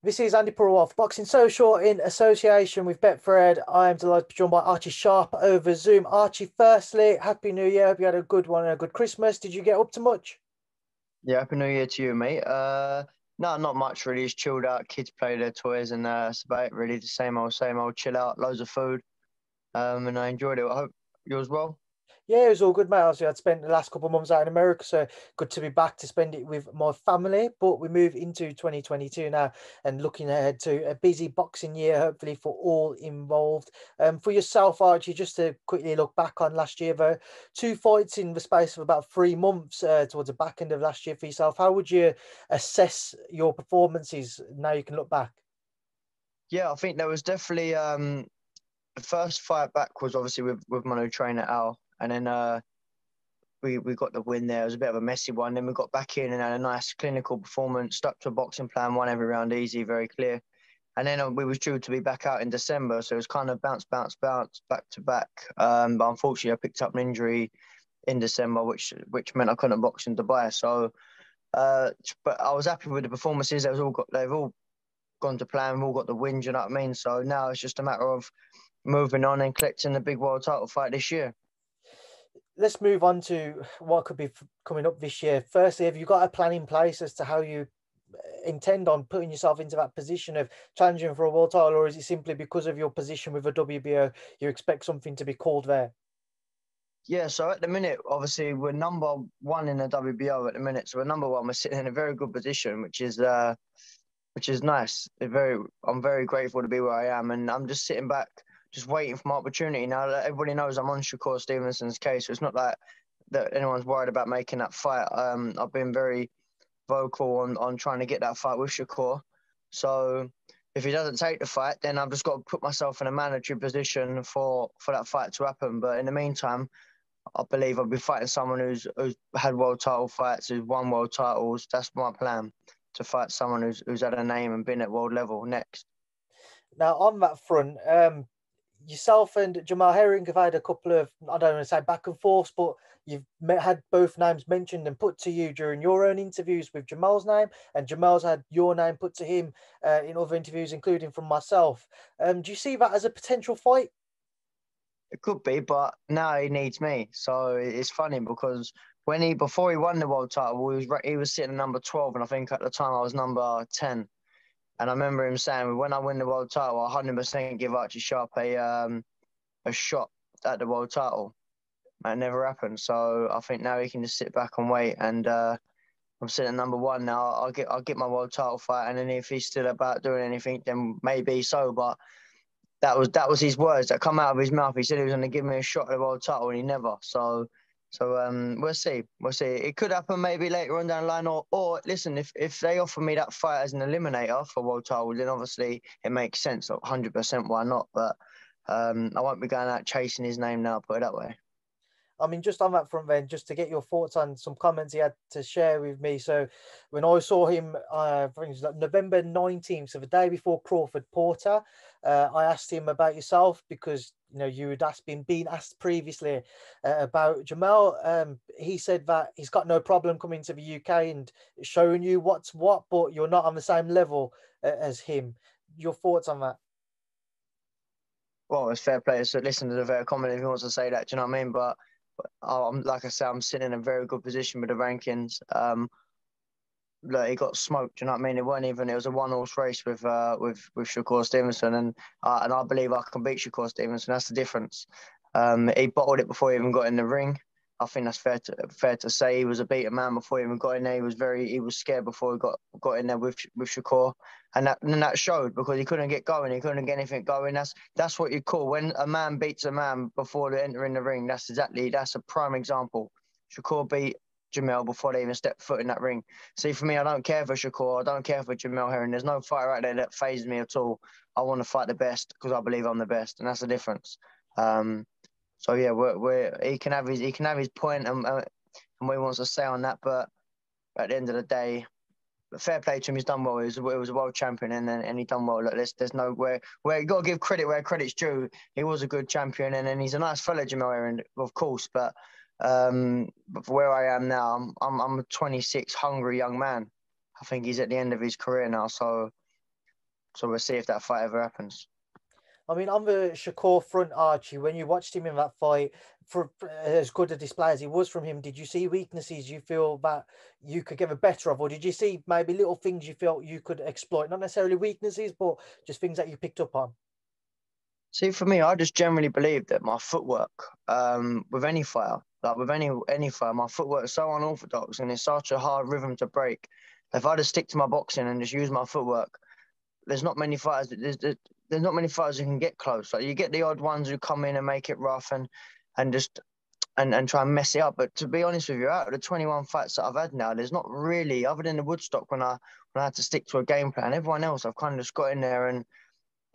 This is Andy Purewal for Boxing Social in association with Betfred. I am delighted to be joined by Archie Sharp over Zoom. Archie, firstly, Happy New Year. Hope you had a good one and a good Christmas. Did you get up to much? Yeah, happy New Year to you, mate. No, not much really. Just chilled out. Kids play their toys, and that's about it. Really, the same old, same old. Chill out. Loads of food. And I enjoyed it. I hope you as well. Yeah, it was all good, mate. Obviously, I'd spent the last couple of months out in America, so good to be back to spend it with my family. But we move into 2022 now and looking ahead to a busy boxing year, hopefully for all involved. For yourself, Archie, just to quickly look back on last year, though, two fights in the space of about 3 months towards the back end of last year for yourself. How would you assess your performances now you can look back? Yeah, I think there was definitely the first fight back was obviously with my new trainer Al, and then we got the win there. It was a bit of a messy one. Then we got back in and had a nice clinical performance, stuck to a boxing plan, won every round easy, very clear. And then we was due to be back out in December, so it was kind of bounce, bounce, bounce, back to back. But unfortunately, I picked up an injury in December, which meant I couldn't box in Dubai. So, but I was happy with the performances. They've all gone to plan. We've all got the wins. You know what I mean? So now it's just a matter of moving on and collecting the big world title fight this year. Let's move on to what could be coming up this year. Firstly, have you got a plan in place as to how you intend on putting yourself into that position of challenging for a world title, or is it simply because of your position with the WBO, you expect something to be called there? Yeah, so at the minute, obviously, we're number one in the WBO at the minute. So we're number one. We're sitting in a very good position, which is nice. I'm very grateful to be where I am, and I'm just sitting back, just waiting for my opportunity. Now that everybody knows I'm on Shakur Stevenson's case, so it's not like that anyone's worried about making that fight. I've been very vocal on trying to get that fight with Shakur. So if he doesn't take the fight, then I've just got to put myself in a mandatory position for that fight to happen. But in the meantime, I believe I'll be fighting someone who's had world title fights, who's won world titles. That's my plan, to fight someone who's had a name and been at world level next. Now, on that front, yourself and Jamel Herring have had a couple of, I don't want to say back and forth, but had both names mentioned and put to you during your own interviews with Jamel's name, and Jamel's had your name put to him in other interviews, including from myself. Do you see that as a potential fight? It could be, but now he needs me. So it's funny because before he won the world title, he was sitting at number 12, and I think at the time I was number 10. And I remember him saying, when I win the world title, I'll 100% give Archie Sharp a shot at the world title. That never happened. So I think now he can just sit back and wait. And I'm sitting at number one now. I'll get my world title fight. And then if he's still about doing anything, then maybe so. But that was his words that come out of his mouth. He said he was going to give me a shot at the world title, and he never. So we'll see. We'll see. It could happen maybe later on down the line, or listen, if they offer me that fight as an eliminator for world title, then obviously it makes sense. 100%, why not? But I won't be going out chasing his name now. Put it that way. I mean, just on that front, then, just to get your thoughts on some comments he had to share with me. So, when I saw him, I think it was like November 19th, so the day before Crawford Porter, I asked him about yourself because you had been asked previously about Jamel. He said that he's got no problem coming to the UK and showing you what's what, but you're not on the same level as him. Your thoughts on that? Well, it's fair play. So listen to the very comment if he wants to say that. Do you know what I mean? But like I said, I'm sitting in a very good position with the rankings. Look, he got smoked. Do you know what I mean? It was a one horse race with Shakur Stevenson, and I believe I can beat Shakur Stevenson. That's the difference. He bottled it before he even got in the ring. I think that's fair to say. He was a beaten man before he even got in there. He was scared before he got in there with Shakur, and that showed because he couldn't get going. He couldn't get anything going. That's what you call when a man beats a man before they enter in the ring. That's a prime example. Shakur beat Jamel before they even stepped foot in that ring. See, for me, I don't care for Shakur. I don't care for Jamel Herring. There's no fighter out there that phases me at all. I want to fight the best because I believe I'm the best, and that's the difference. So yeah, he can have his point and what he wants to say on that. But at the end of the day, fair play to him. He's done well. He was a world champion, and he done well. Look, there's no where you got to give credit where credit's due. He was a good champion, and then he's a nice fellow, Jamel Herring, of course. But for where I am now, I'm a 26 hungry young man. I think he's at the end of his career now. So So we'll see if that fight ever happens. I mean, on the Shakur front, Archie, when you watched him in that fight, for as good a display as he was from him, did you see weaknesses you feel that you could get the better of, or did you see maybe little things you felt you could exploit? Not necessarily weaknesses, but just things that you picked up on. See, for me, I just generally believe that my footwork, with any fighter, like with any fighter, my footwork is so unorthodox and it's such a hard rhythm to break. If I just stick to my boxing and just use my footwork, there's not many fighters. There's not many fighters who can get close. Like you get the odd ones who come in and make it rough and just and try and mess it up. But to be honest with you, out of the 21 fights that I've had now, there's not really, other than the Woodstock when I had to stick to a game plan. Everyone else, I've kind of just got in there and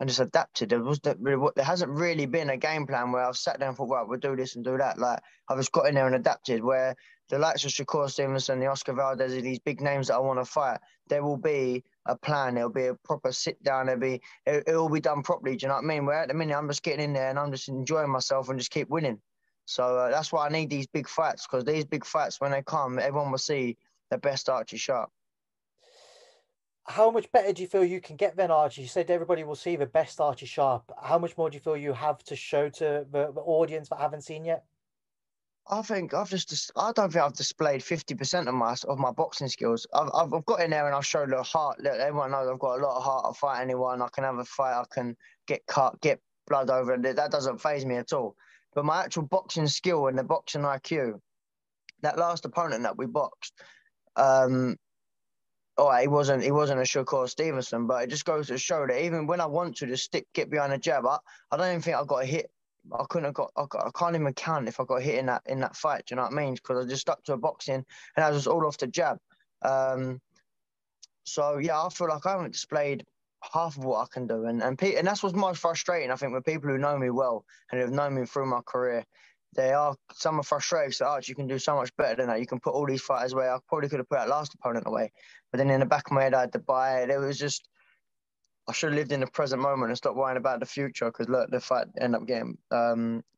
just adapted. There hasn't really been a game plan where I've sat down and thought, right, we'll do this and do that. Like I've just got in there and adapted. Where the likes of Shakur Stevenson, the Oscar Valdez, these big names that I want to fight, there will be a plan. There'll be a proper sit down. It will be done properly. Do you know what I mean? Where at the minute I'm just getting in there and I'm just enjoying myself and just keep winning. So that's why I need these big fights, because these big fights, when they come, everyone will see the best Archie Sharp. How much better do you feel you can get then, Archie? You said everybody will see the best Archie Sharp. How much more do you feel you have to show to the audience that haven't seen yet? I don't think I've displayed 50% of my boxing skills. I've got in there and I've showed a lot of heart. Look, everyone knows I've got a lot of heart. I'll fight anyone. I can have a fight. I can get cut, get blood over it. That doesn't faze me at all. But my actual boxing skill and the boxing IQ, that last opponent that we boxed, he wasn't a Shakur Stevenson, but it just goes to show that even when I want to just get behind a jab, I don't even think I got a hit. I can't even count if I got hit in that fight. Do you know what I mean? Because I just stuck to a boxing and I was all off the jab. So yeah, I feel like I haven't displayed half of what I can do, and that's what's most frustrating. I think with people who know me well and have known me through my career, some are frustrated. So, Arch, you can do so much better than that. You can put all these fighters away. I probably could have put that last opponent away, but then in the back of my head, I had to buy it. It was just I should have lived in the present moment and stopped worrying about the future, because look, the fight ended up getting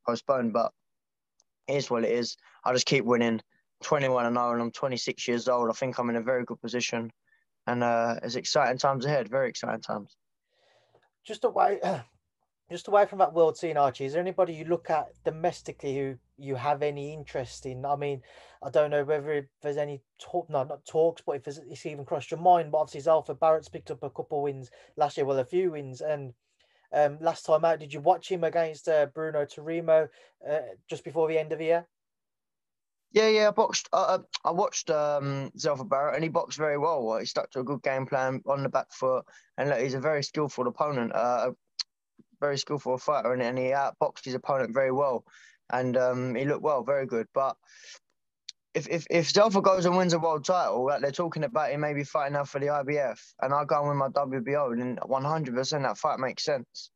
postponed. But it is what it is. I just keep winning. 21-0, and I'm 26 years old. I think I'm in a very good position, and it's exciting times ahead. Very exciting times. Just away, just away from that world scene, Archie, is there anybody you look at domestically who you have any interest in? I mean, I don't know whether there's any talk, no, not talks, but if it's even crossed your mind. But obviously, Zalfa Barrett's picked up a couple wins last year, well, a few wins. And last time out, did you watch him against Bruno Tarimo just before the end of the year? Yeah. I watched Zelfa Barrett, and he boxed very well. He stuck to a good game plan on the back foot, and look, he's a very skillful opponent, very skillful fighter, and he outboxed his opponent very well, and he looked well, very good. But if Zelfa goes and wins a world title, like they're talking about him maybe fighting out for the IBF, and I go and win my WBO, then 100% that fight makes sense.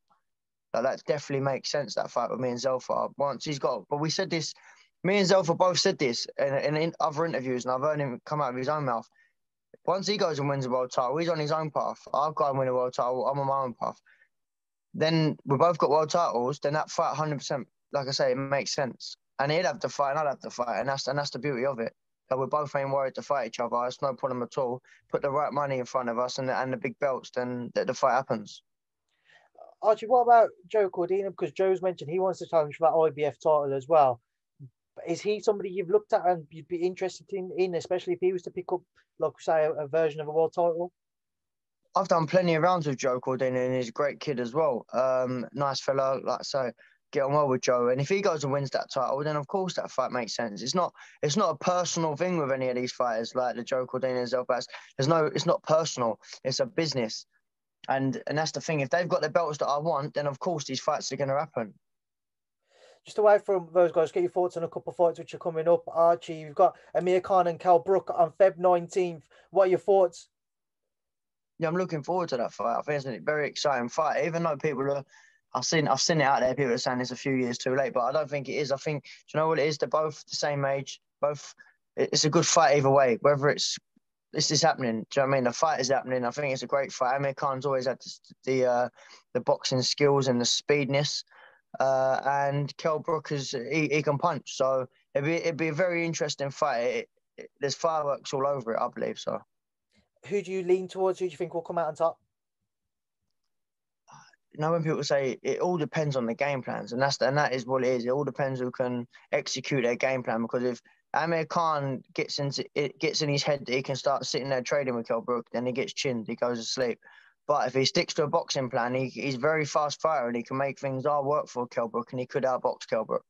Like, that definitely makes sense, that fight with me and Zelfa. Once he's got, but we said this. Me and Zelfa both said this in other interviews, and I've heard him come out of his own mouth. Once he goes and wins a world title, he's on his own path. I'll go and win a world title. I'm on my own path. Then we both got world titles. Then that fight, 100%, like I say, it makes sense. And he'd have to fight, and I'd have to fight, and that's the beauty of it. Like, we're both ain't worried to fight each other. It's no problem at all. Put the right money in front of us and the big belts, then the fight happens. Archie, what about Joe Cordina? Because Joe's mentioned he wants to challenge for that IBF title as well. Is he somebody you've looked at and you'd be interested in, especially if he was to pick up, like, say, a version of a world title? I've done plenty of rounds with Joe Cordina, and he's a great kid as well. Nice fella, like I say, get on well with Joe. And if he goes and wins that title, then of course that fight makes sense. It's not a personal thing with any of these fighters, like the Joe Cordina and Zelfas. It's not personal. It's a business. And that's the thing. If they've got the belts that I want, then of course these fights are going to happen. Just away from those guys, get your thoughts on a couple of fights which are coming up. Archie, you've got Amir Khan and Cal Brook on Feb 19th. What are your thoughts? Yeah, I'm looking forward to that fight. I think it's a very exciting fight. Even though I've seen it out there. People are saying it's a few years too late, but I don't think it is. I think, do you know what it is? They're both the same age. It's a good fight either way. Whether this is happening, do you know what I mean? The fight is happening. I think it's a great fight. Amir Khan's always had the boxing skills and the speedness. And Kell Brook he can punch, so it'd be a very interesting fight. There's fireworks all over it, I believe so. Who do you lean towards? Who do you think will come out on top? when people say it all depends on the game plans, and that is what it is. It all depends who can execute their game plan. Because if Amir Khan gets in his head that he can start sitting there trading with Kell Brook, then he gets chinned, he goes to sleep. But if he sticks to a boxing plan, he's a very fast fighter and he can make things work for Kell Brook, and he could outbox Kell Brook.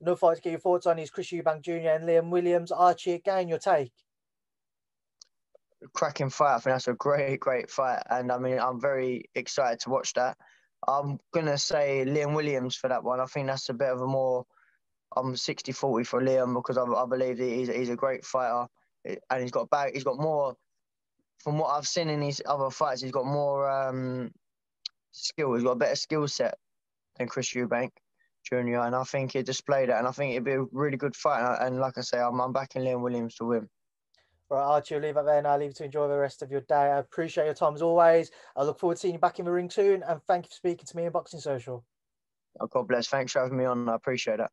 Another fight to get your thoughts on is Chris Eubank Jr. and Liam Williams. Archie, again, your take? Cracking fight. I think that's a great fight. And I mean, I'm very excited to watch that. I'm going to say Liam Williams for that one. I think that's a bit of a more, I'm 60-40 for Liam, because I believe that he's a great fighter. And he's got more, from what I've seen in his other fights, he's got more skill. He's got a better skill set than Chris Eubank Jr. And I think he displayed that. And I think it'd be a really good fight. And like I say, I'm backing Liam Williams to win. Right, Archie, I'll leave it there and I'll leave you to enjoy the rest of your day. I appreciate your time as always. I look forward to seeing you back in the ring soon. And thank you for speaking to me in Boxing Social. Oh, God bless. Thanks for having me on. I appreciate that.